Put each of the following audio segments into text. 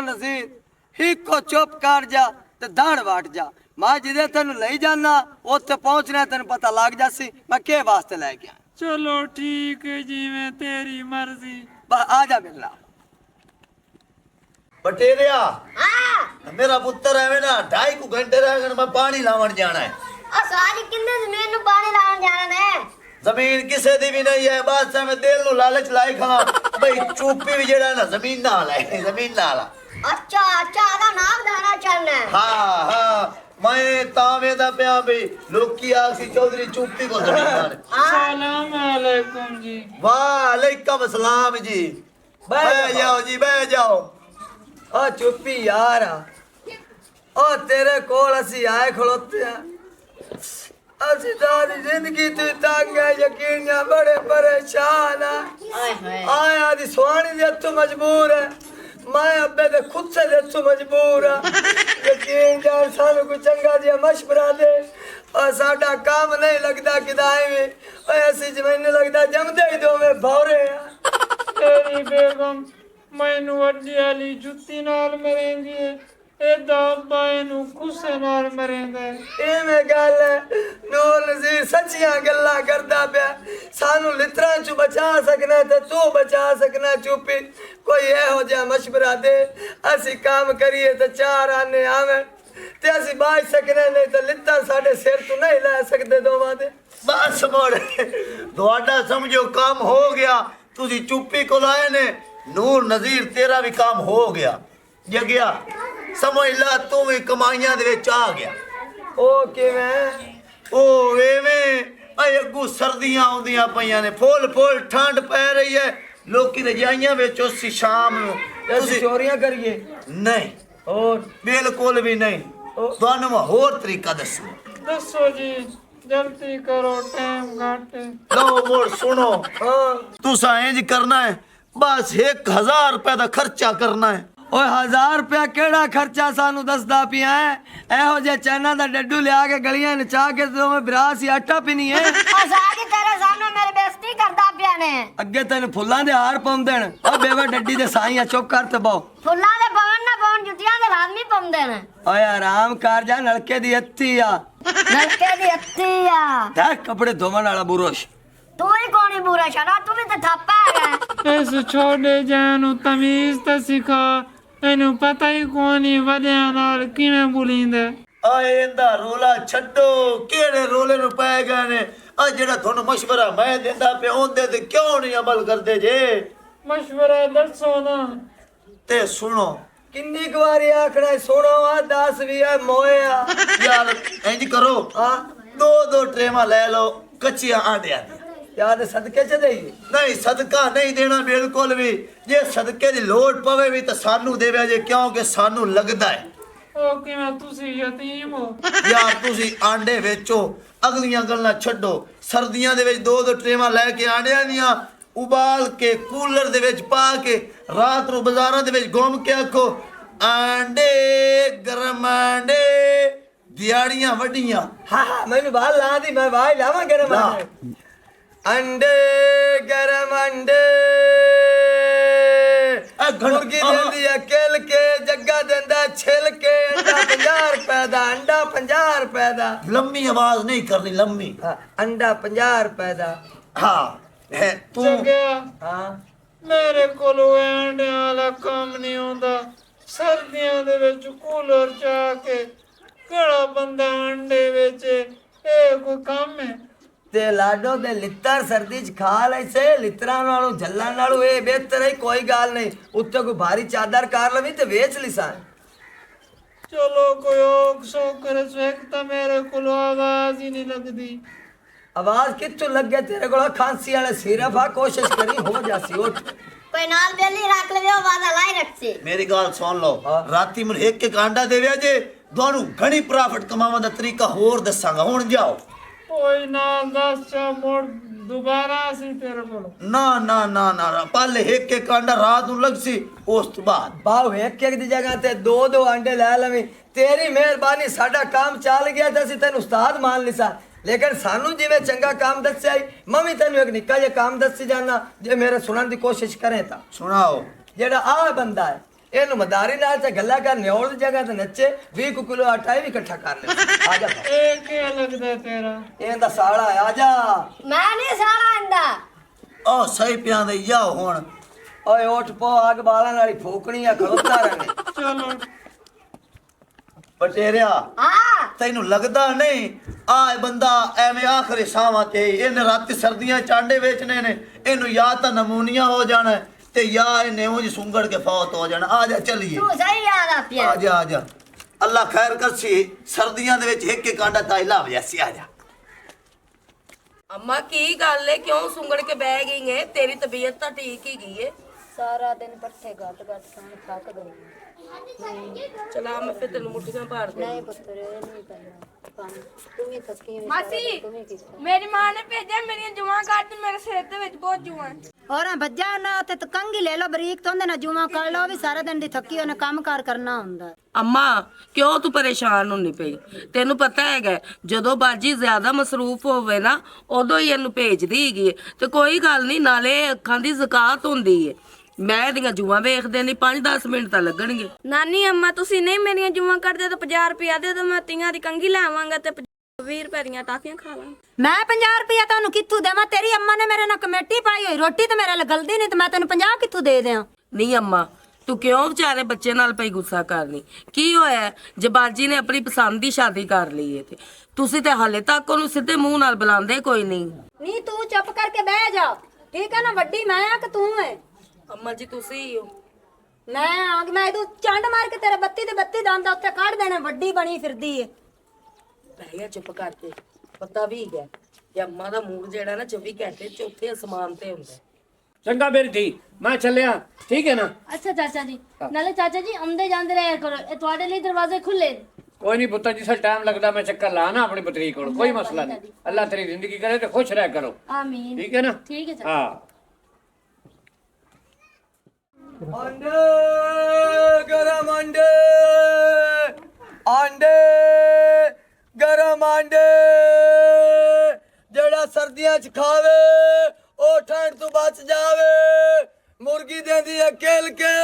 नज़ीर हिको चुप कर जा ते दाड़ वाट जा। मैं जिदे तेन ले जाना उत्थे पहुंचना तेन पता लग जासी मैं के वास्ते लै गया। चलो ठीक है जी, मैं तेरी मर्जी। बस आ जा मेरे नाल। बटेरिया मेरा पुत्र है ना 2.5 घंटे रह गए, मैं पानी लावन जाना है। सारी किन्ने जमीन नु पानी लावन जाना है। जमीन किसे दी भी नहीं है, बस मैं दिल नु लालच लाई खड़ा भाई चुप्पी भी जेड़ा ना जमीन नाल है, जमीन नाल। अच्छा अच्छा आदा नाम दाना चलना है। हाँ हाँ मैं तावे दा पिया भी लोकी आसी चौधरी चुप्पी को जमीन नाल। सलाम अलैकुम जी। वालेकुम सलाम जी। बैठ जाओ जी, बैठ जाओ। ओ चुप्पी यार ओ तेरे कोल असी आए खड़ोते हैं। असी तारी जिंदगी तू तंग है, यकीन या बड़े परेशान है। आया दी सुहानी दे तू मजबूर है, मैं अब्बे दे खुद से दे तू मजबूर है। यकीन जान सानू कोई चंगा जिहा मशवरा दे और साडा काम नहीं लगदा किदाए में। ओए असी जमीन लगदा जमदे ही दोवे भौरे हैं। तेरी बेगम मैनू वड्डी वाली जुत्ती नाल मरेंदी है, एदा अब्बा इनू गुस्से नाल मरेंदा है। इवें गल है नूर नज़ीर सच्चियां गल्लां करदा पिया। सानू लितरां चू बचा सकना ते तू बचा सकना। चुप्पी कोई एहो जिहा मशवरा दे असी काम करिए ते 4 आने आवें ते असी बाज सकने, नहीं ते लित्तर साडे सिर तू नहीं लै सकदे दोवां दे। बस मोड़ ਤੁਹਾਡਾ ਸਮਝੋ ਕੰਮ ਹੋ ਗਿਆ, ਤੁਸੀਂ ਚੁੱਪੀ ਕੋਲ ਆਏ ਨੇ। ਨੂਰ ਨਜ਼ੀਰ ਤੇਰਾ ਵੀ ਕੰਮ ਹੋ ਗਿਆ, ਜਗਿਆ ਸਮਝ ਲਾ ਤੂੰ ਵੀ ਕਮਾਈਆਂ ਦੇ ਵਿੱਚ ਆ ਗਿਆ। ਉਹ ਕਿਵੇਂ? ਉਹ ਐਵੇਂ ਅਏ ਅੱਗੂ ਸਰਦੀਆਂ ਆਉਂਦੀਆਂ ਪਈਆਂ ਨੇ, ਫੁੱਲ ਠੰਡ ਪੈ ਰਹੀ ਹੈ, ਲੋਕੀ ਰਜਾਈਆਂ ਵਿੱਚ ਉਸੇ ਸ਼ਾਮ ਨੂੰ ਅਸੀਂ ਚੋਰੀਆਂ ਕਰੀਏ? ਨਹੀਂ ਹੋਰ ਬਿਲਕੁਲ ਵੀ ਨਹੀਂ। ਤੁਹਾਨੂੰ ਮੈਂ ਹੋਰ ਤਰੀਕਾ ਦੱਸੂ। दसो जी, जल्दी करो, टाइम घट। ਲਓ ਮੋੜ ਸੁਣੋ। ਹਾਂ तुसा इंज करना है, बस 1000 रुपए का खर्चा करना है। ਓਏ 1000 ਰੁਪਇਆ ਕਿਹੜਾ ਖਰਚਾ ਸਾਨੂੰ ਦੱਸਦਾ ਪਿਆ ਹੈ? ਇਹੋ ਜਿਹੇ ਚੈਨਾ ਦਾ ਡੱਡੂ ਲਿਆ ਕੇ ਗਲੀਆਂ ਨਚਾ ਕੇ ਦੋਵੇਂ ਭਰਾ ਸੀ ਆਟਾ ਪੀਣੀ ਹੈ। सारी तेरे सामने मेरी बेइज्जती करदा पिया ने। ਅੱਗੇ ਤੈਨੂੰ ਫੁੱਲਾਂ ਦੇ ਹਾਰ ਪਾਉਂਦੇ ਨੇ। ਆ ਬੇਵਾ ਡੱਡੀ ਦੇ ਸਾਈਆਂ ਚੁੱਪ ਕਰ ਤੇ ਬਹੁ। फुल्ला दे पवन ना पवन जुतियां दे लाजमी पाउंदे ने। ਓਏ ਆਰਾਮ ਕਰ ਜਾ, ਨਲਕੇ ਦੀ ਅੱਤੀ ਆ। नलके दी अत्ती आ। ਦੇਖ ਕੱਪੜੇ ਧੋਣ ਵਾਲਾ ਬੁਰਸ਼। तू ही कोनी बुरा शरा, तू भी ते थप्पा है। इस छोटे जैनू तमीज तो सिखा, इनू पता ही कोनी वड्यां नाल किवें बुलींदा। आए इंदा रोला छड्डो, केड़े रोले नु पै गए ने। आ जेड़ा थानू मशवरा मैं दिंदा पे ओंदे ते क्यों नहीं अमल करदे जे? मशवरा दसो ना। ते सुनो ਕਿੰਨੀ ਕੁ ਵਾਰੀ ਆਖਣਾ ਸੁਣੋ ਆ 10 ਵੀ ਆ ਮੋਇਆ। यार इंज करो, ਹਾਂ दो ट्रेमा ले लो कच्चियां आंडियां दी। ਯਾਦ ਸਦਕੇ ਚ ਦੇਈਏ। नहीं सदका नहीं देना बिल्कुल भी। जे सदके दी लोड़ पवे भी तो सानू देवे जे, क्योंकि सानू लगदा है ओ किवें तुसी यतीम हो। यार तुसी आंडे वेचो, अगलियां गल्लां छड्डो। सर्दियां दे विच दो ट्रेमा ले के आंडियां दियां उबाल के कूलर दे विच पा के रात नु बाजारां दे विच घुम के आखो आंडे गरम आंडे दिहाड़ियां वड्डियां। ਹਾਂ ਹਾਂ ਮੈਨੂੰ ਬਾਹਰ ਲਾ ਦੀ, ਮੈਂ ਬਾਹਰ ਲਾਵਾਂ ਗਰਮ ਲਾ। ਅੰਡੇ ਗਰਮ ਅੰਡੇ। ਮੁਰਗੀ ਦਿੰਦੀ ਆ ਕਿਲ ਕੇ, ਜੱਗਾ ਦਿੰਦਾ ਛਿਲ ਕੇ। ਅੰਡਾ 50 ਰੁਪਏ ਦਾ, ਅੰਡਾ 50 ਰੁਪਏ ਦਾ। लम्मी आवाज नहीं करनी, लम्मी। ਹਾਂ ਅੰਡਾ 50 ਰੁਪਏ ਦਾ। हाँ है तू जग्या ਹਾਂ मेरे कोलो अंडियां वाला काम नहीं होंदा। सर्दियां दे विच कूलर चा के केड़ा बंदा अंडे बेचे? ए कोई काम है? ਤੇ ਲਾਡੋ ਦੇ ਲਿੱਤਰ ਸਰਦੀ ਚ ਖਾ ਲੈ ਸੇ। ਲਿੱਤਰਾਂ ਨਾਲੋਂ ਜੱਲਾਂ ਨਾਲੋਂ ਇਹ ਬਿਹਤਰ ਹੈ, ਕੋਈ ਗੱਲ ਨਹੀਂ। ਉੱਤੇ ਕੋਈ ਭਾਰੀ ਚਾਦਰ ਕਰ ਲਵੀ ਤੇ ਵੇਚ ਲਿਸਾਂ। चलो कोई ओक सो करे सो, एक तो मेरे कोलो आवाज ही नहीं लगदी। ਆਵਾਜ਼ ਕਿੱਥੋਂ ਲੱਗੇ ਤੇਰੇ ਕੋਲ? ਖਾਂਸੀ ਵਾਲੇ ਸਿਰਫ ਆ, ਕੋਸ਼ਿਸ਼ ਕਰੀ ਹੋ ਜਾਸੀ। ਉੱਠ कोई नाल बेली रख ले, वादा लाई रखसी। मेरी गाल सुन लो। हाँ। राती मन एक आंडा देवे जे, ਤੁਹਾਨੂੰ घणी प्रॉफिट कमावन दा तरीका होर दसांगा। हुण जाओ। कोई ना दस चा मोड़ दोबारा सी तेरे कोलो। ना ना ना ना ना, पहले एक आंडा रात ਨੂੰ लगसी, ਉਸ ਤੋਂ ਬਾਅਦ ਬਾਹੂ ਇੱਕ ਇੱਕ ਦੀ ਜਗ੍ਹਾ ਤੇ ਦੋ ਅੰਡੇ ਲੈ ਲਵੀਂ। ਤੇਰੀ ਮਿਹਰਬਾਨੀ ਸਾਡਾ ਕੰਮ ਚੱਲ ਗਿਆ ਤੇ ਅਸੀਂ ਤੈਨੂੰ ਉਸਤਾਦ ਮੰਨ ਲਿਸਾ। ਲੇਕਿਨ ਸਾਨੂੰ ਜਿਵੇਂ ਚੰਗਾ ਕੰਮ ਦੱਸਿਆ ਮੈਂ ਵੀ ਤੈਨੂੰ ਇੱਕ ਨਿੱਕਾ ਜਿਹਾ ਕੰਮ ਦੱਸੀ ਜਾਣਾ, ਜੇ ਮੇਰੇ ਸੁਣਨ ਦੀ ਕੋਸ਼ਿਸ਼ ਕਰੇ ਤਾਂ। ਸੁਣਾਓ। ਜਿਹੜਾ ਆ ਬੰਦਾ ਹੈ ਇਹਨੂੰ ਮਦਾਰੀ ਨਾਲ ਤੇ ਗੱਲਾਂ ਕਰ ਨਿਓਲ ਦੀ ਜਗ੍ਹਾ ਤੇ ਨੱਚੇ 20 ਕਿਲੋ ਆਟਾ ਵੀ ਇਕੱਠਾ ਕਰ ਲੈ ਆ ਜਾ ਇਹ ਕੀ ਲੱਗਦਾ ਤੇਰਾ? ਇਹਦਾ ਸਾਲਾ ਆ ਜਾ ਮੈਂ ਨਹੀਂ ਸਾਲਾ ਆਂਦਾ। ਉਹ ਸਹੀ ਪਿਆਂ ਦੇ ਜਾ ਹੁਣ ਓਏ ਉੱਠ ਪੋ ਅੱਗ ਬਾਲਾਂ ਵਾਲੀ ਫੂਕਣੀ ਆ ਖਲੋਤਾ ਰਹੇ ਚਲੋ ਬਟੇਰਿਆ ਹਾਂ ਤੈਨੂੰ ਲੱਗਦਾ ਨਹੀਂ ਆ ਬੰਦਾ ਐਵੇਂ ਆਖਰੇ ਸਾਵਾਂ ਤੇ ਇਹਨੇ ਰਾਤੀ ਸਰਦੀਆਂ ਚਾਂਡੇ ਵੇਚਣੇ ਨੇ ਇਹਨੂੰ ਜਾਂ ਤਾਂ ਨਮੂਨੀਆ ਹੋ ਜਾਣਾ ਹੈ, ਤੇ ਜਾਂ ਇਹਨੇ ਉਂਝ ਸੁੰਗੜ ਕੇ ਫੌਤ ਹੋ ਜਾਣਾ ਆ ਜਾ ਚੱਲੀਏ ਤੂੰ ਸਹੀ ਆਦਾ ਪਿਆ। ਆ ਜਾ ਅੱਲਾ ਖੈਰ ਕਰਸੀ ਸਰਦੀਆਂ ਦੇ ਵਿੱਚ ਇੱਕ ਇੱਕ ਆਂਡਾ ਤਾਇਲਾ ਹੋਇਆ ਸੀ ਆ ਜਾ अम्मा की गल है क्यों सुंगड़ के बह गई है तेरी तबीयत तो ठीक ही गई है ਸਾਰਾ ਦਿਨ ਪੱਠੇ ਘੱਟ ਖਾਣ ਥੱਕ ਗਈ। चला मैं फिर तेन मुठियां पाड़ दे ਨਹੀਂ ਪੁੱਤਰ ਇਹ ਨਹੀਂ ਕਰਨਾ ਕੰਮ ਤੂੰ ਵੀ ਥੱਕੀ ਹੋਈ ਮਾਸੀ ਤੂੰ ਵੀ ਕੀਤਾ ਮੇਰੀ ਮਾਂ ਨੇ ਭੇਜਿਆ ਮੇਰੀਆਂ ਜੂਆਂ ਕੱਢ ਤੇ ਮੇਰੇ ਸਿਰ ਦੇ ਵਿੱਚ ਬਹੁਤ ਜੂਆਂ ਔਰਾਂ ਬੱਜਾ ਨਾ ਤੇ ਕੰਗੀ ਲੈ ਲਓ ਬਰੀਕ ਤੋਂ ਉਹਦੇ ਨਾਲ ਜੂਆਂ ਕਰ ਲਓ ਵੀ ਸਾਰਾ ਦਿਨ ਦੀ ਥੱਕੀ ਉਹਨੇ ਕੰਮ ਕਾਰ ਕਰਨਾ ਹੁੰਦਾ। अम्मा क्यों तू परेशान होनी पई तेनू पता है जदों बाजी ज्यादा मसरूफ होवे ना उदों ही इहनू भेजदी हैगी ते कोई गल नहीं नाले अखां दी ज़कात हुंदी है मैं एदियां जूआं वेखदे नहीं 5-10 मिनट तां लगणगे ਨਾਨੀ ਅੰਮਾ ਤੁਸੀਂ ਨਹੀਂ ਮੇਰੀਆਂ ਜੂਆਂ ਕੱਢਦੇ ਤਾਂ 50 ਰੁਪਇਆ ਦੇ ਦੋ ਮੈਂ ਤੀਆਂ ਦੀ ਕੰਗੀ ਲਾਵਾਂਗਾ ਤੇ 20 ਰੁਪਏ ਦੀਆਂ ਟਾਫੀਆਂ ਖਾ ਲਾਂਗਾ। ਮੈਂ 50 ਰੁਪਇਆ ਤੁਹਾਨੂੰ ਕਿੱਥੋਂ ਦੇਵਾਂ? ਤੇਰੀ ਅੰਮਾ ਨੇ ਮੇਰੇ ਨਾਲ ਕਮੇਟੀ ਪਾਈ ਹੋਈ ਰੋਟੀ ਤੇ ਮੇਰੇ ਨਾਲ ਗਲਦੀ ਨਹੀਂ ਤੇ ਮੈਂ ਤੈਨੂੰ 50 ਕਿੱਥੋਂ ਦੇ ਦਿਆਂ? नहीं अम्मा तू क्यों बेचारे बच्चे नाल पई गुस्सा करनी की होया जे बाजी ने अपनी पसंद दी शादी कर ली है ते तुसी ते हाले तक ओनू सीधे मुंह नाल बुलांदे कोई नहीं। ਨਹੀਂ ਤੂੰ ਚੁੱਪ ਕਰਕੇ ਬਹਿ ਜਾ ਠੀਕ ਹੈ ਨਾ? ਵੱਡੀ ਮੈਂ ਆ ਕਿ ਤੂੰ ਹੈ? अम्मा जी तुसी ही हो ਮੈਂ ਆ ਕਿ ਮੈਂ ਤੂੰ ਚੰਡ ਮਾਰ ਕੇ ਤੇਰੇ 32 ਦੇ 32 ਦੰਦ ਉੱਤੇ ਕੱਢ ਦੇਣੇ। ਵੱਡੀ ਬਣੀ ਫਿਰਦੀ ਏ। ਬਹਿ ਗਿਆ ਚੁੱਪ ਕਰਕੇ ਪਤਾ ਵੀ ਹੈ ਕਿ ਅੰਮਾ ਦਾ ਮੂਡ ਜਿਹੜਾ ਨਾ 24 ਘੰਟੇ ਚੌਥੇ ਅਸਮਾਨ ਤੇ ਹੁੰਦਾ ਚੰਗਾ ਮੇਰੀ ਧੀ ਮੈਂ ਚੱਲਿਆ ਠੀਕ ਹੈ ਨਾ ਅੱਛਾ ਚਾਚਾ ਜੀ ਨਾਲੇ ਚਾਚਾ ਜੀ ਆਉਂਦੇ ਜਾਂਦੇ ਰਹਿਆ ਕਰੋ ਇਹ ਤੁਹਾਡੇ ਲਈ ਦਰਵਾਜ਼ੇ ਖੁੱਲੇ ਕੋਈ ਨਹੀਂ ਪੁੱਤਰ ਜਿਸ ਟਾਈਮ ਲੱਗਦਾ ਮੈਂ ਚੱਕਰ ਲਾਣਾ ਆਪਣੀ ਬਤਰੀ ਕੋਲ ਕੋਈ ਮਸਲਾ ਨਹੀਂ ਅੱਲਾ ਤੇਰੀ ਜ਼ਿੰਦਗੀ ਕਰੇ ਤੇ ਖੁਸ਼ ਰਹਿ ਕਰੋ ਆਮੀਨ ਠੀਕ ਹੈ ਨਾ ਠੀਕ ਹੈ ਚਾਚਾ। ਹਾਂ अंडे गरम अंडे अंडे गरम अंडे जेड़ा सर्दियां च खावे ओ ठंड तो बच जावे। मुर्गी देंदी है किल के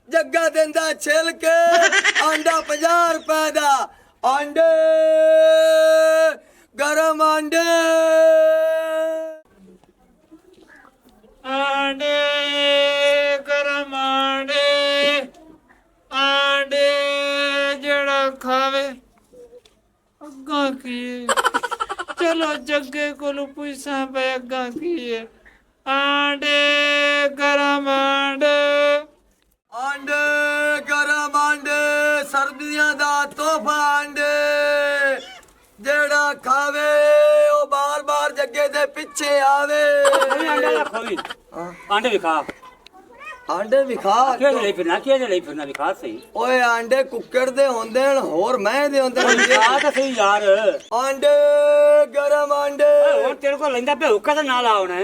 जग्गा देंदा छिल के अंडा 50 रुपए दा अंडे गरम अंडे आंडे गरम आंडे आंडे जड़ा खावे अग्गा की चलो जग्गे कोलू पूछा पे अग्गा की आंडे गरम आंडे अंडे गरम अंडे सर्दियां दा तोहफा अंडे जेड़ा खावे ओ बार बार जग्गे दे पीछे आवे। ਆਂਡੇ ਵਿਖਾ अंडे विखा ਲਈ ਫਿਰਨਾ ਵਿਖਾ ਸਹੀ ओए अंडे कुक्कड़ दे होंदे न होर मैं दे होंदे न ਤਾਂ ਸਹੀ ਯਾਰ अंडे गरम अंडे ਹੁਣ ਤੇਰੇ ਕੋਲ ਲੈਂਦਾ ਪਿਆ ਹੁੱਕਾ ਤਾਂ ਨਾਲ ਆਉਣਾ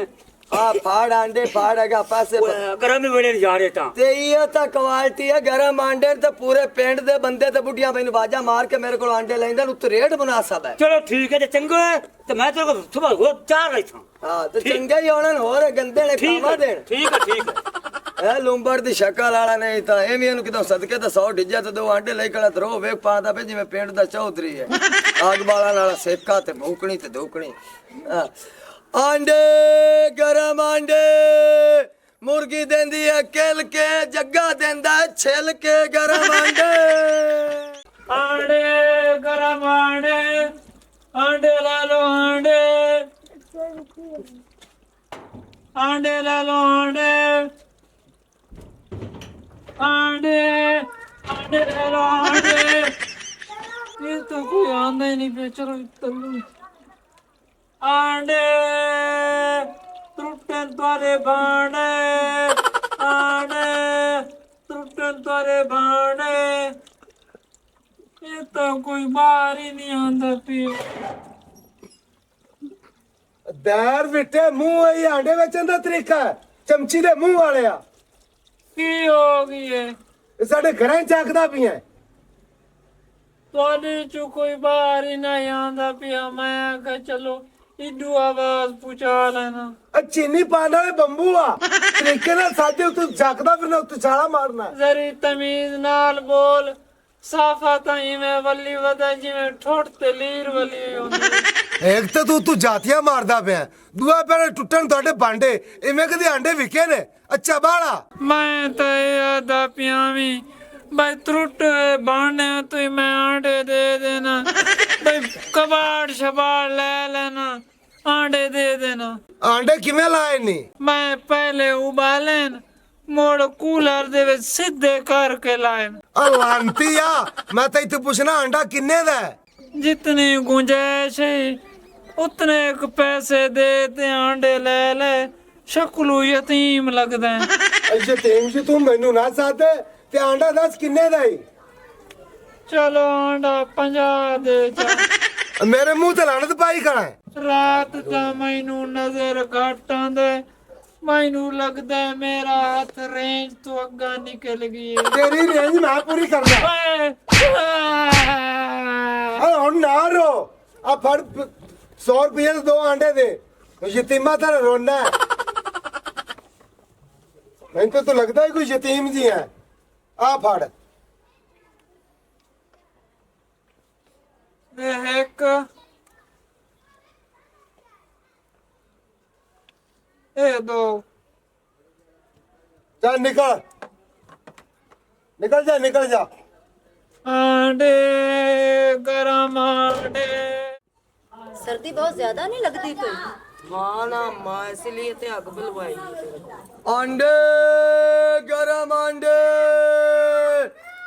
आ फाड़ अंडे फाड़ेगा पैसे ਗਰਮ ਹੀ ਵੇਲੇ ਜਾ ਰਹੇ ਤਾਂ ते ये ता क्वालिटी है गरम अंडे ते पूरे पिंड दे बंदे ते बुढ़िया मैनू आवाजा मार के मेरे को अंडे लेंदे न उत्ते रेट मुनासिब है। ਚਲੋ ਠੀਕ ਹੈ ਤੇ ਚੰਗਾ ਤੇ ਮੈਂ ਤੇਰੇ ਕੋਲ ਸੁਬਾਹ ਹੋਰ ਚਾਰ ਲਈ ਥਾਂ हां ते चंगे ही होने होर गंदे ने खावा देन ਠੀਕ ਹੈ ए लुंबड़ दी शक्ल वाला नहीं ता एवें नु कितो सदके ते 100 डिज्जा ते 2 अंडे ले कला धरो वेख पादा पे जिवें पिंड दा चौधरी है आग बाला नाल सेका ते भूकणी ते धूकणी। अंडे गरम अंडे मुर्गी देंदी है किल के जग्गा देंदा है छिल के गरम अंडे आंडे गरम आंडे आंडे ला लो आंडे आंडे ला लो आंडे आंडे आंडे ला लो आंडे ये तो कोई आंदा ही नहीं पे चलो तल्लू आंडे त्रुटन तारे बाणे आंडे त्रुटन तारे बाणे ये तो कोई बाहर ही नहीं आंदा पियो ਦਾਰ ਵਿਟੇ ਮੂੰਹ ਇਹ ਆਂਡੇ ਵੇਚਣ ਦਾ ਤਰੀਕਾ ਹੈ। ਚਮਚੀ ਦੇ ਮੂੰਹ ਵਾਲਿਆ की हो गई है ਇਹ ਸਾਡੇ ਘਰਾਂ 'ਚ ਆਖਦਾ ਪਈਆਂ ਤੁਹਾਡੇ ਚੋਂ ਕੋਈ ਬਾਹਰ ਹੀ ਨਹੀਂ ਆਂਦਾ ਪਿਆ ਮੈਂ ਆਖਿਆ ਚਲੋ इडू आवाज पूछा लेना चीनी पाने वाले बंबू आ तरीके नाल साडे उत्ते झकदा फिरना उत्ते छाला मारना जरी तमीज नाल बोल साफा ताई में वली वदा जिवें ठोट ते लीर वली होंदी एक तो तू जातियां मारदा पिया दूआ पैर टुੱਟਣ ਤੁਹਾਡੇ ਭਾਂਡੇ ਇਵੇਂ ਕਦੀ ਆਂਡੇ ਵਿਕੇ ਨੇ ਅੱਛਾ ਬਾਲਾ मैं तो आदा पियावी भाई त्रुट बाने तु मैं आंडे दे देना भाई कबाड़ शबाड़ ले लेना आंडे दे देना ਆਂਡੇ ਕਿਵੇਂ ਲਾਏ ਨੀ मैं पहले उबालेन मोड़ कूलर दे विच सीधे करके लाएन ਆ ਲਾਂਤੀ ਆ ਮੈਂ ਤਾਂ ਇੱਥੇ ਪੁੱਛਣਾ ਆਂਡਾ ਕਿੰਨੇ ਦਾ ਹੈ जितनी गुंजाइश है उतने एक पैसे दे ते आंडे ले ले शक्लू यतीम लगदा है ਅੱਛਾ ਤੇਮ ਜੀ ਤੂੰ ਮੈਨੂੰ ਨਾ ਸਾਦੇ ਤੇ ਆਂਡਾ ਦੱਸ ਕਿੰਨੇ ਦਾ ਹੈ चलो आंडा 50 दे जा ਮੇਰੇ ਮੂੰਹ ਤੇ ਲਾਣਤ ਪਾਈ ਖੜਾ ਹੈ ਰਾਤ ਦਾ ਮੈਨੂੰ ਨਜ਼ਰ ਘੱਟ ਆਂਦਾ ਮੈਨੂੰ ਲੱਗਦਾ ਹੈ ਮੇਰਾ ਹੱਥ ਰੇਂਜ ਤੋਂ ਅੱਗਾ ਨਿਕਲ ਗਈ ਹੈ ਤੇਰੀ ਰੇਂਜ ਮੈਂ ਪੂਰੀ ਕਰਦਾ ਓਏ ਆ ਹੁਣ ਨਾ ਰੋ ਆ ਫੜ 100 ਰੁਪਏ ਦੇ 2 ਆਂਡੇ ਦੇ ਯਤੀਮਾ ਤਾਂ ਰੋਣਾ ਹੈ ਮੈਨੂੰ ਤਾਂ ਲੱਗਦਾ ਹੈ ਕੋਈ ਯਤੀਮ ਜੀ ਹੈ ਆ ਫੜ ਇੱਕ ਇਹ ਦੋ ਚੱਲ ਨਿਕਲ ਨਿਕਲ ਜਾ ਆਂਡੇ ਗਰਮ ਆਂਡੇ सर्दी बहुत ज्यादा नहीं लगती कोई हाँ ना माँ इसलिए ते अग बुलवाई ਆਂਡੇ ਗਰਮ ਆਂਡੇ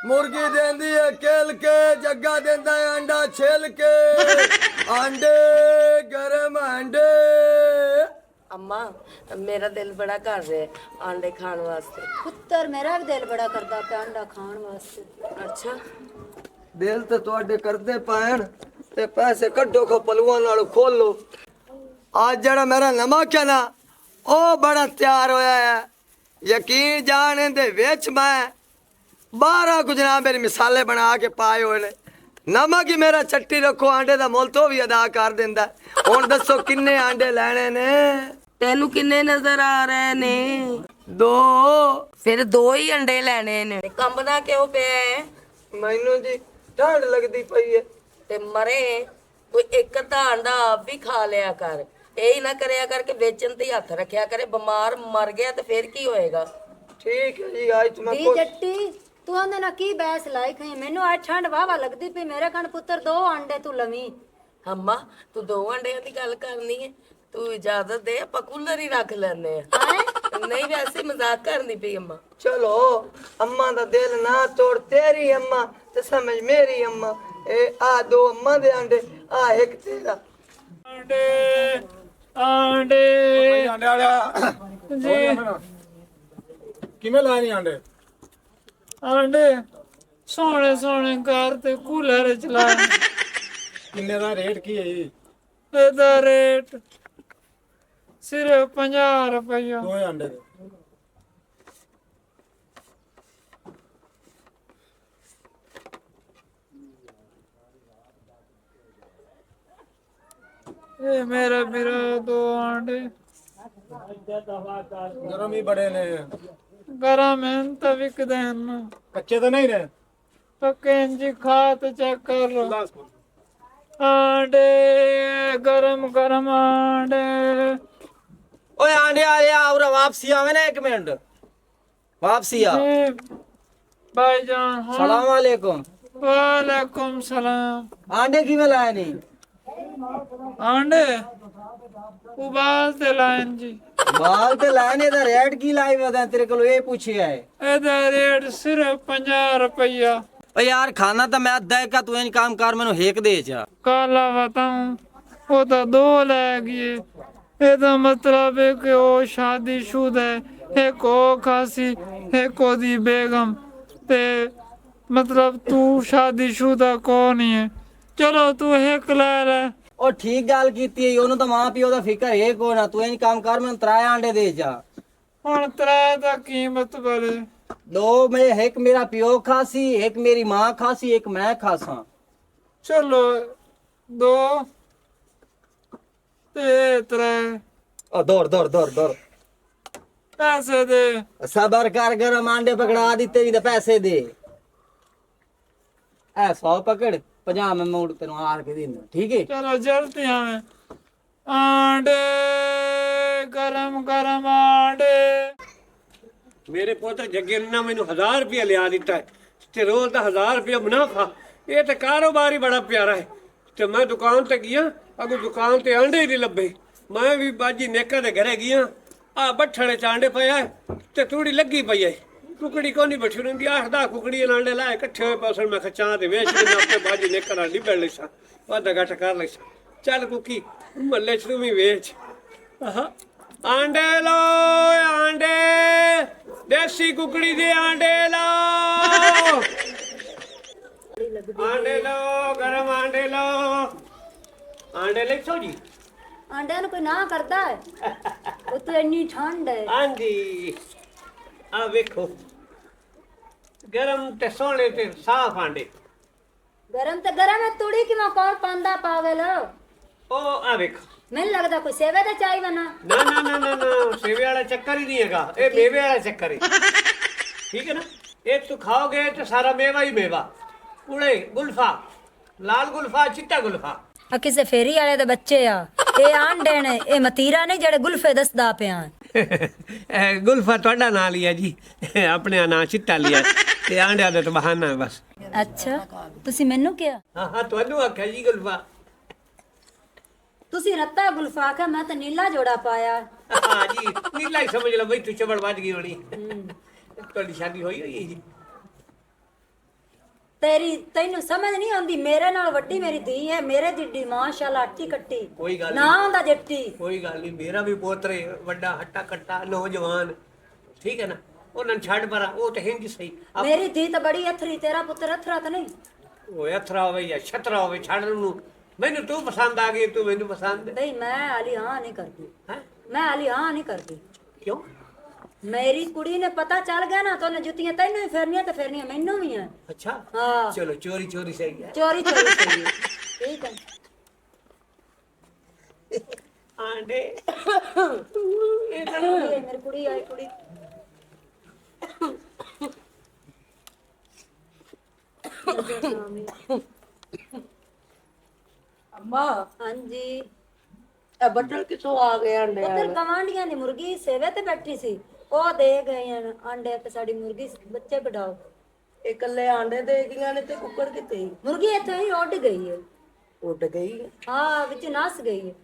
ਮੁਰਗੀ ਦਿੰਦੀ ਹੈ ਕਿਲ ਕੇ ਜੱਗਾ ਦਿੰਦਾ ਹੈ ਅੰਡਾ ਛਿਲ ਕੇ ਆਂਡੇ ਗਰਮ ਆਂਡੇ अम्मा मेरा दिल बड़ा कर रहा है अंडे खाने वास्ते पुत्र मेरा भी दिल बड़ा करदा पे अंडा खाण वास्ते अच्छा ਦਿਲ ਤੇ ਤੁਹਾਡੇ ਕਰਦੇ ਪੈਣ ਤੇ ਪੈਸੇ ਕੱਢੋ ਖੋ ਪਲੂਆਂ ਨਾਲ ਖੋਲੋ ਅੱਜ ਜਿਹੜਾ ਮੇਰਾ ਨਵਾਂ ਨਾ ਉਹ ਬੜਾ ਤਿਆਰ ਹੋਇਆ ਹੈ ਯਕੀਨ ਜਾਣ ਇਹਦੇ ਵਿੱਚ ਮੈਂ 12 ਕੁ ਜਨਾਬ ਮੇਰੇ ਮਸਾਲੇ ਬਣਾ ਕੇ ਪਾਏ ਹੋਏ ਨੇ ਨਮਕ ਹੀ ਮੇਰਾ ਚੱਟੀ ਰੱਖੋ ਆਂਡੇ ਦਾ ਮੁੱਲ ਤੋਂ ਵੀ ਅਦਾ ਕਰ ਦਿੰਦਾ ਹੁਣ ਦੱਸੋ ਕਿੰਨੇ ਆਂਡੇ ਲੈਣੇ ਨੇ तेनू किन्ने नजर आ रहे ने 2 फिर 2 ही अंडे लेने ने कंबना क्यों पे है ਮੈਨੂੰ ਜੀ ਠੰਡ ਲੱਗਦੀ ਪਈ ਹੈ ते मरे कोई एक अद्धा अंडा आप भी खा लिया कर यही ना करया कर के बेचन ते हथ रखया करे बीमार मर गया तो फिर की होएगा ਠੀਕ ਹੈ ਜੀ ਅੱਜ ਮੈਂ दी जट्टी तू आंदे ना की बैस लाई खई मेनू आज ठंड वावा लगदी पे मेरे कण पुत्र 2 अंडे तू लवी अम्मा तू 2 अंडे दी गल करनी है तू इजाजत दे ਆਪਾਂ ਕੂਲਰ ਹੀ ਰੱਖ ਲੈਨੇ ਆ ਨਹੀਂ ਵੈਸੇ ਮਜ਼ਾਕ ਕਰਨੀ ਪਈ ਅੰਮਾ ਚਲੋ ਅੰਮਾ ਦਾ ਦਿਲ ਨਾ ਤੋੜ ਤੇਰੀ ਅੰਮਾ ਤੇ ਸਮਝ ਮੇਰੀ ਅੰਮਾ ਇਹ ਆ 2 ਅੰਮਾ ਦੇ ਆਂਡੇ ਆ ਇੱਕ ਤੇਰਾ ਆਂਡੇ ਆਂਡੇ ਆਂਡੇ ਵਾਲਿਆ ਜੀ ਕਿਵੇਂ ਲਾਏ ਨੀ ਆਂਡੇ ਆਂਡੇ ਸੋਹਣੇ ਸੋਹਣੇ ਘਰ ਤੇ ਕੂਲਰ ਚਲਾ ਕਿੰਨੇ ਦਾ ਰੇਟ ਕੀ ਹੈ ਜੀ ਇਹਦਾ ਰੇਟ ਸਿਰਫ 50 ਰੁਪਇਆ 2 ਆਂਡੇ ਦੇ ਇਹ ਮੇਰਾ ਵੀਰਾ 2 ਆਂਡੇ ਗਰਮ ਹੀ ਬੜੇ ਨੇ ਗਰਮ ਹਨ ਤਾਂ ਵਿਕਦੇ ਹਨ ਕੱਚੇ ਤਾਂ ਨਹੀਂ ਨੇ ਪੱਕੇ ਜੀ ਖਾ ਤੇ ਚੈੱਕ ਕਰ ਲੋ ਆਂਡੇ ਗਰਮ ਗਰਮ ਆਂਡੇ ओए आंडे आ रहे और वापसी आवे ना 1 मिनट वापसी आ जी भाईजान हाँ सलाम वालेकुम वालेकुम सलाम आंडे की में लाए नहीं आंडे उबाल ते लाइन जी बाल ते लाए नहीं इधर रेट की लाई बता तेरे को ये पूछिया है ਇਹਦਾ ਰੇਟ ਸਿਰਫ 50 ਰੁਪਇਆ ओ यार खाना तो मैं अद्धा का तू इन काम कर मैंने हेक दे जा ਕਾਲਾ ਬਤਾਉਂ ਉਹ ਤਾਂ 2 ਲੈ ਗਏ ਇਹਦਾ ਮਤਲਬ ਹੈ ਕਿ ਉਹ ਸ਼ਾਦੀशुदा ਹੈ ਇੱਕ ਉਹ ਖਾਸੀ ਇੱਕ ਉਹਦੀ ਬੇਗਮ ਤੇ ਮਤਲਬ ਤੂੰ ਸ਼ਾਦੀशुदा ਕੌਣ ਹੈ ਚਲੋ ਤੂੰ ਇੱਕ ਲੈ ਲੈ ओ ठीक गाल कीती है ओनु तो मां पियो दा फिकर है को ना तू इन काम कर मैंने 3 आंडे दे जा ਹੁਣ ਤਰਾ ਦਾ ਕੀਮਤ ਬਲੇ 2 में एक मेरा पियो खासी एक मेरी मां खासी एक मैं खासा ਚਲੋ 2 ਤੇ 3 ओ दौड़ दौड़ दौड़ दौड़ ਪੈਸੇ ਦੇ सबर कर गरम आंडे पकड़ा दिते भी तो पैसे दे ए 100 पकड़ 50 में मोड़ तेन हार के देना ठीक है ਚਲੋ ਜਲਦੀ ਆਵੇਂ ਆਂਡੇ ਗਰਮ ਗਰਮ ਆਂਡੇ ਮੇਰੇ ਪੁੱਤ ਜੱਗੇ ਨੇ ਨਾ ਮੈਨੂੰ 1000 ਰੁਪਇਆ ਲਿਆ ਦਿੱਤਾ ਹੈ ਤੇ ਰੋਜ਼ ਦਾ 1000 ਰੁਪਇਆ ਮੁਨਾਫਾ ਇਹ ਤਾਂ ਕਾਰੋਬਾਰ ਹੀ ਬੜਾ ਪਿਆਰਾ ਹੈ ਤੇ ਮੈਂ ਦੁਕਾਨ ਤੇ ਗਿਆ ਅਗੋ ਦੁਕਾਨ ਤੇ ਆਂਡੇ ਹੀ ਨਹੀਂ ਲੱਭੇ ਮੈਂ ਵੀ ਬਾਜੀ ਨੇਕਾ ਦੇ ਘਰੇ ਗਿਆ ਆ ਬੱਠੜੇ ਚ ਆਂਡੇ ਪਏ ਆ ਤੇ ਤੂੜੀ ਲੱਗੀ ਪਈ ਐ ਕੁਕੜੀ ਕੋ ਨਹੀਂ ਬੈਠੀ ਰਹਿੰਦੀ 8-10 ਕੁਕੜੀ ਆਂਡੇ ਲਾਏ ਇਕੱਠੇ ਹੋਏ ਪਾਸਣ ਮੈਂ ਖਚਾਂ ਤੇ ਵੇਚ ਕੇ ਆਪੇ ਬਾਜੀ ਨੇਕਾ ਨਾਲ ਨਹੀਂ ਬੈਠ ਲੈਸਾ ਵਾਦਾ ਘਟ ਕਰ ਲੈਸਾ ਚੱਲ ਕੁਕੀ ਮੱਲੇ ਚ ਤੂੰ ਵੀ ਵੇਚ ਆਹਾ ਆਂਡੇ ਲੋ ਆਂਡੇ ਦੇਸੀ ਕੁਕੜੀ ਦੇ ਆਂਡੇ ਲੋ ਆਂਡੇ ਲੋ ਗਰਮ ਆਂਡੇ ਲੋ ਆਂਡੇ ਲੈ ਸੋ ਜੀ ਆਂਡਿਆਂ ਨੂੰ ਕੋਈ ਨਾ ਕਰਦਾ ਹੈ ਉੱਤੇ ਇੰਨੀ ਠੰਡ ਹੈ ਹਾਂਜੀ ਆ ਵੇਖੋ ਗਰਮ ਤੇ ਸੋਹਣੇ ਤੇ ਸਾਫ ਆਂਡੇ ਗਰਮ ਤੇ ਗਰਮ ਹੈ ਤੂੜੀ ਕਿਵੇਂ ਕੌਣ ਪਾਉਂਦਾ ਪਾਗਲ ਉਹ ਆ ਵੇਖੋ ਮੈਨੂੰ ਲੱਗਦਾ ਕੋਈ ਸੇਵੇ ਦਾ ਚਾਹੀਦਾ ਨਾ ਨਾ ਨਾ ਨਾ ਨਾ ਨਾ ਸੇਵੇ ਵਾਲਾ ਚੱਕਰ ਹੀ ਨਹੀਂ ਹੈਗਾ ਇਹ ਮੇਵੇ ਵਾਲਾ ਚੱਕਰ ਹੈ ਠੀਕ ਹੈ ਨਾ ਇਹ ਤੂੰ ਖਾਓਗੇ ਤੇ ਸਾਰਾ ਮੇਵਾ ਹੀ ਮੇਵਾ ਉੜੇ ਗੁਲਫਾ ਲਾਲ ਗੁਲਫਾ ਚਿੱਟਾ ਗੁਲਫਾ ਆ ਕਿਸੇ ਫੇਰੀ ਵਾਲੇ ਦੇ ਬੱਚੇ ਆ ਇਹ ਆਂਡੇ ਨੇ ਇਹ ਮਤੀਰਾ ਨਹੀਂ ਜਿਹੜੇ ਗੁਲਫੇ ਦੱਸਦਾ ਪਿਆ ਗੁਲਫਾ ਤੁਹਾਡਾ ਨਾਂ ਲਿਆ ਜੀ ਆਪਣੇ ਨਾਂ ਚਿੱਟਾ ਲਿਆ ਤੇ ਆਂਡਿਆਂ ਦਾ ਤਾਂ ਬਹਾਨਾ ਹੈ ਬਸ ਅੱਛਾ ਤੁਸੀਂ ਮੈਨੂੰ ਕਿਹਾ ਹਾਂ ਹਾਂ ਤੁਹਾਨੂੰ ਆਖਿਆ ਜੀ ਗੁਲਫਾ ਤੁਸੀਂ ਰੱਤਾ ਗੁਲਫਾ ਕਾ ਮੈਂ ਤਾਂ ਨੀਲਾ ਜੋੜਾ ਪਾਇਆ ਹਾਂ ਜੀ ਨੀਲਾ ਹੀ ਸਮਝ ਲਓ ਬਈ ਤੂੰ ਚਬੜ ਵੱਜ ਗਈ ਹੋਣੀ ਤੁਹਾਡੀ ਸ਼ਾਦੀ ਹੋਈ ਹੋਈ ਹੈ ਜੀ ਤੈਨੂੰ ਸਮਝ ਨਹੀਂ ਆਉਂਦੀ ਮੇਰੇ ਨਾਲ ਵੱਡੀ ਮੇਰੀ ਧੀ ਹੈ ਮੇਰੇ ਜਿੱਡੀ ਮਾਸ਼ਾਅੱਲਾ ਅੱਟੀ ਕੱਟੀ ਕੋਈ ਗੱਲ ਨਾ ਹੁੰਦਾ ਜੱਟੀ ਕੋਈ ਗੱਲ ਨਹੀਂ ਮੇਰਾ ਵੀ ਪੋਤਰੇ ਵੱਡਾ ਹੱਟਾ ਕੱਟਾ ਨੌਜਵਾਨ ਠੀਕ ਹੈ ਨਾ ਉਹਨਾਂ ਨੂੰ ਛੱਡ ਪਰਾਂ ਉਹ ਤਾਂ ਹਿੰਦ ਸਹੀ ਮੇਰੀ ਧੀ ਤਾਂ ਬੜੀ ਅਥਰੀ ਤੇਰਾ ਪੁੱਤਰ ਅਥਰਾ ਤਾਂ ਨਹੀਂ ਉਹ ਅਥਰਾ ਹੋਵੇ ਜਾਂ ਛਤਰਾ ਹੋਵੇ ਛੱਡ ਨੂੰ ਮੈਨੂੰ ਤੂੰ ਪਸੰਦ ਆ ਗਈ ਤੂੰ ਮੈਨੂੰ ਪਸੰਦ ਬਈ ਮੈਂ ਅਲੀ ਹਾਂ ਨਹੀਂ ਕਰਦੀ ਹੈ ਮੈਂ ਅਲੀ ਹਾਂ ਨਹੀਂ ਕਰਦੀ ਕਿਉਂ ਮੇਰੀ ਕੁੜੀ ਨੇ ਪਤਾ ਚੱਲ ਗਿਆ ਨਾ ਤਾਂ ਉਹਨੇ ਜੁੱਤੀਆਂ ਤੈਨੂੰ ਹੀ ਫੇਰਨੀਆਂ ਤੇ ਫੇਰਨੀਆਂ ਮੈਨੂੰ ਵੀ ਆ ਅੱਛਾ ਹਾਂ ਚਲੋ ਚੋਰੀ ਚੋਰੀ ਸਹੀ ਹੈ ਚੋਰੀ ਚੋਰੀ ਸਹੀ ਹੈ। ਠੀਕ ਹੈ ਆਂਡੇ ਮੇਰੀ ਕੁੜੀ ਆਈ ਕੁੜੀ ਅੰਮਾ ਹਾਂਜੀ ਇਹ ਬੱਟਲ ਕਿਥੋਂ ਆ ਗਏ ਆਂਡੇ ਉਧਰ ਗਵਾਂਢੀਆਂ ਦੀ ਮੁਰਗੀ ਸੇਵੇ ਤੇ ਬੈਠੀ ਸੀ ਉਹ ਦੇ ਗਏ ਹਨ ਆਂਡੇ ਤੇ ਸਾਡੀ ਮੁਰਗੀ ਬੱਚੇ ਕਢਾਓ ਇਹ ਇਕੱਲੇ ਆਂਡੇ ਦੇ ਗਈਆਂ ਨੇ ਤੇ ਕੁੱਕੜ ਕਿਤੇ ਮੁਰਗੀ ਇੱਥੇ ਹੀ ਉੱਡ ਗਈ ਹੈ ਉੱਡ ਗਈ ਹਾਂ ਵਿੱਚ ਨਸ ਗਈ ਹੈ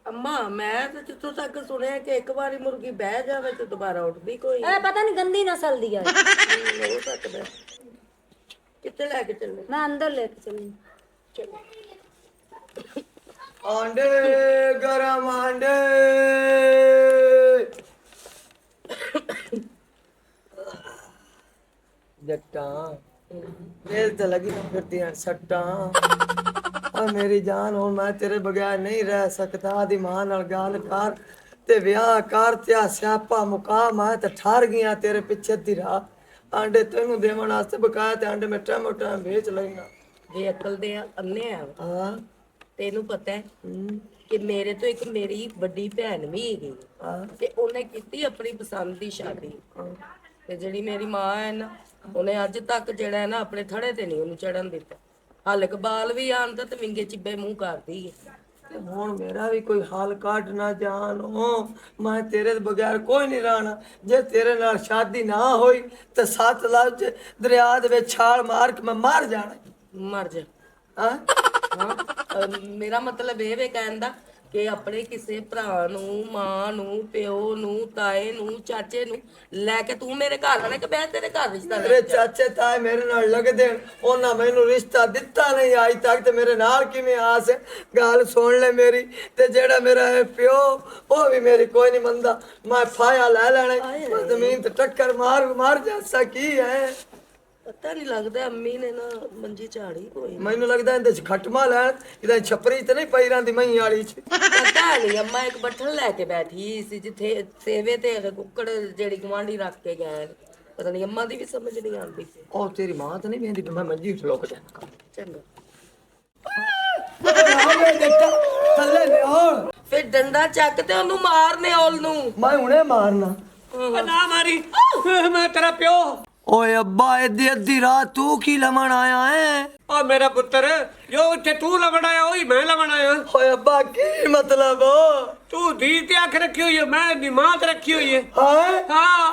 ਅੰਮਾ ਮੈਂ ਤਾਂ ਜਿੱਥੋਂ ਤੱਕ ਸੁਣਿਆ ਕਿ ਇੱਕ ਵਾਰੀ ਮੁਰਗੀ ਬਹਿ ਜਾਵੇ ਤੇ ਦੁਬਾਰਾ ਉੱਠਦੀ ਕੋਈ ਇਹ ਪਤਾ ਨਹੀਂ ਗੰਦੀ ਨਸਲ ਦੀ ਹੈ ਹੋ ਸਕਦਾ ਕਿੱਥੇ ਲੈ ਕੇ ਚੱਲੇ ਮੈਂ ਅੰਦਰ ਲੈ ਕੇ ਚਲੀ ਆਂਡੇ ਗਰਮ ਆਂਡੇ ਜੱਟਾਂ ਮੇਲ ਤੇ ਲੱਗੀ ਫਿਰਦੀਆਂ ਸੱਟਾਂ ਆ ਮੇਰੀ ਜਾਨ ਹੁਣ ਮੈਂ ਤੇਰੇ ਬਗੈਰ ਨਹੀਂ ਰਹਿ ਸਕਦਾ ਦੀ ਮਾਂ ਨਾਲ ਗੱਲ ਕਰ ਤੇ ਵਿਆਹ ਕਰ ਤੇ ਆ ਸਿਆਪਾ ਮੁਕਾ ਮੈਂ ਤੇ ਠਾਰ ਗਿਆ ਤੇਰੇ ਪਿੱਛੇ ਦੀ ਰਾਹ ਆਂਡੇ ਤੈਨੂੰ ਦੇਵਣ ਵਾਸਤੇ ਬਕਾਇਆ ਤੇ ਆਂਡੇ ਮੈਂ ਟਾਈਮ ਟਾਈਮ ਵੇਚ ਲੈਣਾ ਜੇ ਅਕਲ ਦੇ ਅੰਨੇ ਆ ਹਾਂ ਤੈਨੂੰ ਪਤਾ ਹੈ ਕਿ ਮੇਰੇ ਤੋਂ ਇੱਕ ਮੇਰੀ ਵੱਡੀ ਭੈਣ ਵੀ ਹੈਗੀ ਤੇ ਉਹਨੇ ਕੀਤੀ ਆਪਣੀ ਪਸੰਦ ਦੀ ਸ਼ਾਦੀ ਤੇ ਜਿਹੜੀ ਮੇਰੀ ਮਾਂ ਹੈ ਨਾ ਉਹਨੇ ਅੱਜ ਤੱਕ ਜਿਹੜਾ ਹੈ ਨਾ ਆਪਣੇ ਥੜੇ ਤੇ ਨਹੀਂ ਉਹਨੂੰ ਚੜਨ ਦਿੱਤਾ ਹਾਲੇ ਕਬਾਲ ਵੀ ਆਂਦਾ ਤੇ ਵਿੰਗੇ ਚਿੱਬੇ ਮੂੰਹ ਕਰਦੀ ਹੈ ਤੇ ਹੁਣ ਮੇਰਾ ਵੀ ਕੋਈ ਹਾਲ ਕੱਢ ਨਾ ਜਾਣੋ ਮੈਂ ਤੇਰੇ ਤੋਂ ਬਗੈਰ ਕੋਈ ਨਹੀਂ ਰਹਿਣਾ ਜੇ ਤੇਰੇ ਨਾਲ ਸ਼ਾਦੀ ਨਾ ਹੋਈ ਤੇ 7 ਲਫ਼ਜ਼ ਦਰਿਆ ਦੇ ਵਿੱਚ ਛਾਲ ਮਾਰ ਕੇ ਮੈਂ ਮਰ ਜਾਣਾ ਮਰ ਜਾ ਹਾਂ ਹਾਂ ਮੇਰਾ ਮਤਲਬ ਇਹ ਵੇ ਕਹਿਣ ਦਾ ਕਿ ਆਪਣੇ ਕਿਸੇ ਭਰਾ ਨੂੰ ਮਾਂ ਨੂੰ ਪਿਓ ਨੂੰ ਤਾਏ ਨੂੰ ਚਾਚੇ ਨੂੰ ਲੈ ਕੇ ਤੂੰ ਮੇਰੇ ਘਰ ਆਣਾ ਕਿ ਮੈਂ ਤੇਰੇ ਘਰ ਰਿਸ਼ਤਾ ਲੈ ਮੇਰੇ ਚਾਚੇ ਤਾਏ ਮੇਰੇ ਨਾਲ ਲੱਗਦੇ ਉਹਨਾਂ ਮੈਨੂੰ ਰਿਸ਼ਤਾ ਦਿੱਤਾ ਨਹੀਂ ਅੱਜ ਤੱਕ ਤੇ ਮੇਰੇ ਨਾਲ ਕਿਵੇਂ ਆਸ ਗੱਲ ਸੁਣ ਲੈ ਮੇਰੀ ਤੇ ਜਿਹੜਾ ਮੇਰਾ ਇਹ ਪਿਓ ਉਹ ਵੀ ਮੇਰੀ ਕੋਈ ਨਹੀਂ ਮੰਨਦਾ ਮੈਂ ਫਾਇਆ ਲੈ ਲੈਣਾ ਜ਼ਮੀਨ ਤੇ ਟੱਕਰ ਮਾਰ ਜਾਸਾ ਕੀ ਹੈ ਪਤਾ ਨਹੀਂ ਲੱਗਦਾ ਅੰਮੀ ਨੇ ਨਾ ਮੰਜੀ ਝਾੜੀ ਕੋਈ ਮੈਨੂੰ ਲੱਗਦਾ ਇਹਦੇ ਚ ਖਟਮਾ ਲੈਣ ਇਹਦਾ ਛਪਰੀ ਤੇ ਨਹੀਂ ਪਈ ਰਹਿੰਦੀ ਮਈ ਵਾਲੀ ਚ ਪਤਾ ਨਹੀਂ ਅੰਮਾ ਇੱਕ ਬੱਠਲ ਲੈ ਕੇ ਬੈਠੀ ਸੀ ਜਿੱਥੇ ਸੇਵੇ ਤੇ ਕੁੱਕੜ ਜਿਹੜੀ ਗੁਆਂਢੀ ਰੱਖ ਕੇ ਗਏ ਪਤਾ ਨਹੀਂ ਅੰਮਾ ਦੀ ਵੀ ਸਮਝ ਨਹੀਂ ਆਉਂਦੀ ਉਹ ਤੇਰੀ ਮਾਂ ਤਾਂ ਨਹੀਂ ਵੇਂਦੀ ਮੈਂ ਮੰਜੀ ਉੱਠ ਲੋਕ ਜਾ ਚੰਗਾ ਥੱਲੇ ਨੇ ਹੋਰ ਫਿਰ ਡੰਡਾ ਚੱਕ ਤੇ ਉਹਨੂੰ ਮਾਰਨੇ ਉਹਨੂੰ। ਮੈਂ ਹੁਣੇ ਮਾਰਨਾ। ਨਾ ਮਾਰੀ, ਮੈਂ ਤੇਰਾ ਪਿਓ। ਓਏ ਅੱਬਾ ਇੱਦੀ ਅੱਧੀ ਰਾਤ ਤੂੰ ਕੀ ਲਮਣ ਆਇਆ ਹੈ? ਓ ਮੇਰਾ ਪੁੱਤਰ, ਜੋ ਉੱਥੇ ਤੂੰ ਲਵਣ ਆਇਆ ਉਹੀ ਮੈਂ ਲਵਣ ਆਇਆ। ਓਏ ਅੱਬਾ ਕੀ ਮਤਲਬ? ਤੂੰ ਦੀ ਤੇ ਅੱਖ ਰੱਖੀ ਹੋਈ ਹੈ, ਮੈਂ ਦਿਮਾਗ ਰੱਖੀ हुई है। ਹਾਂ हाँ।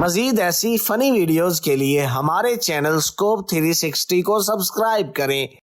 मजीद ऐसी फनी वीडियोस के लिए हमारे चैनल स्कोप 360 को सब्सक्राइब करें।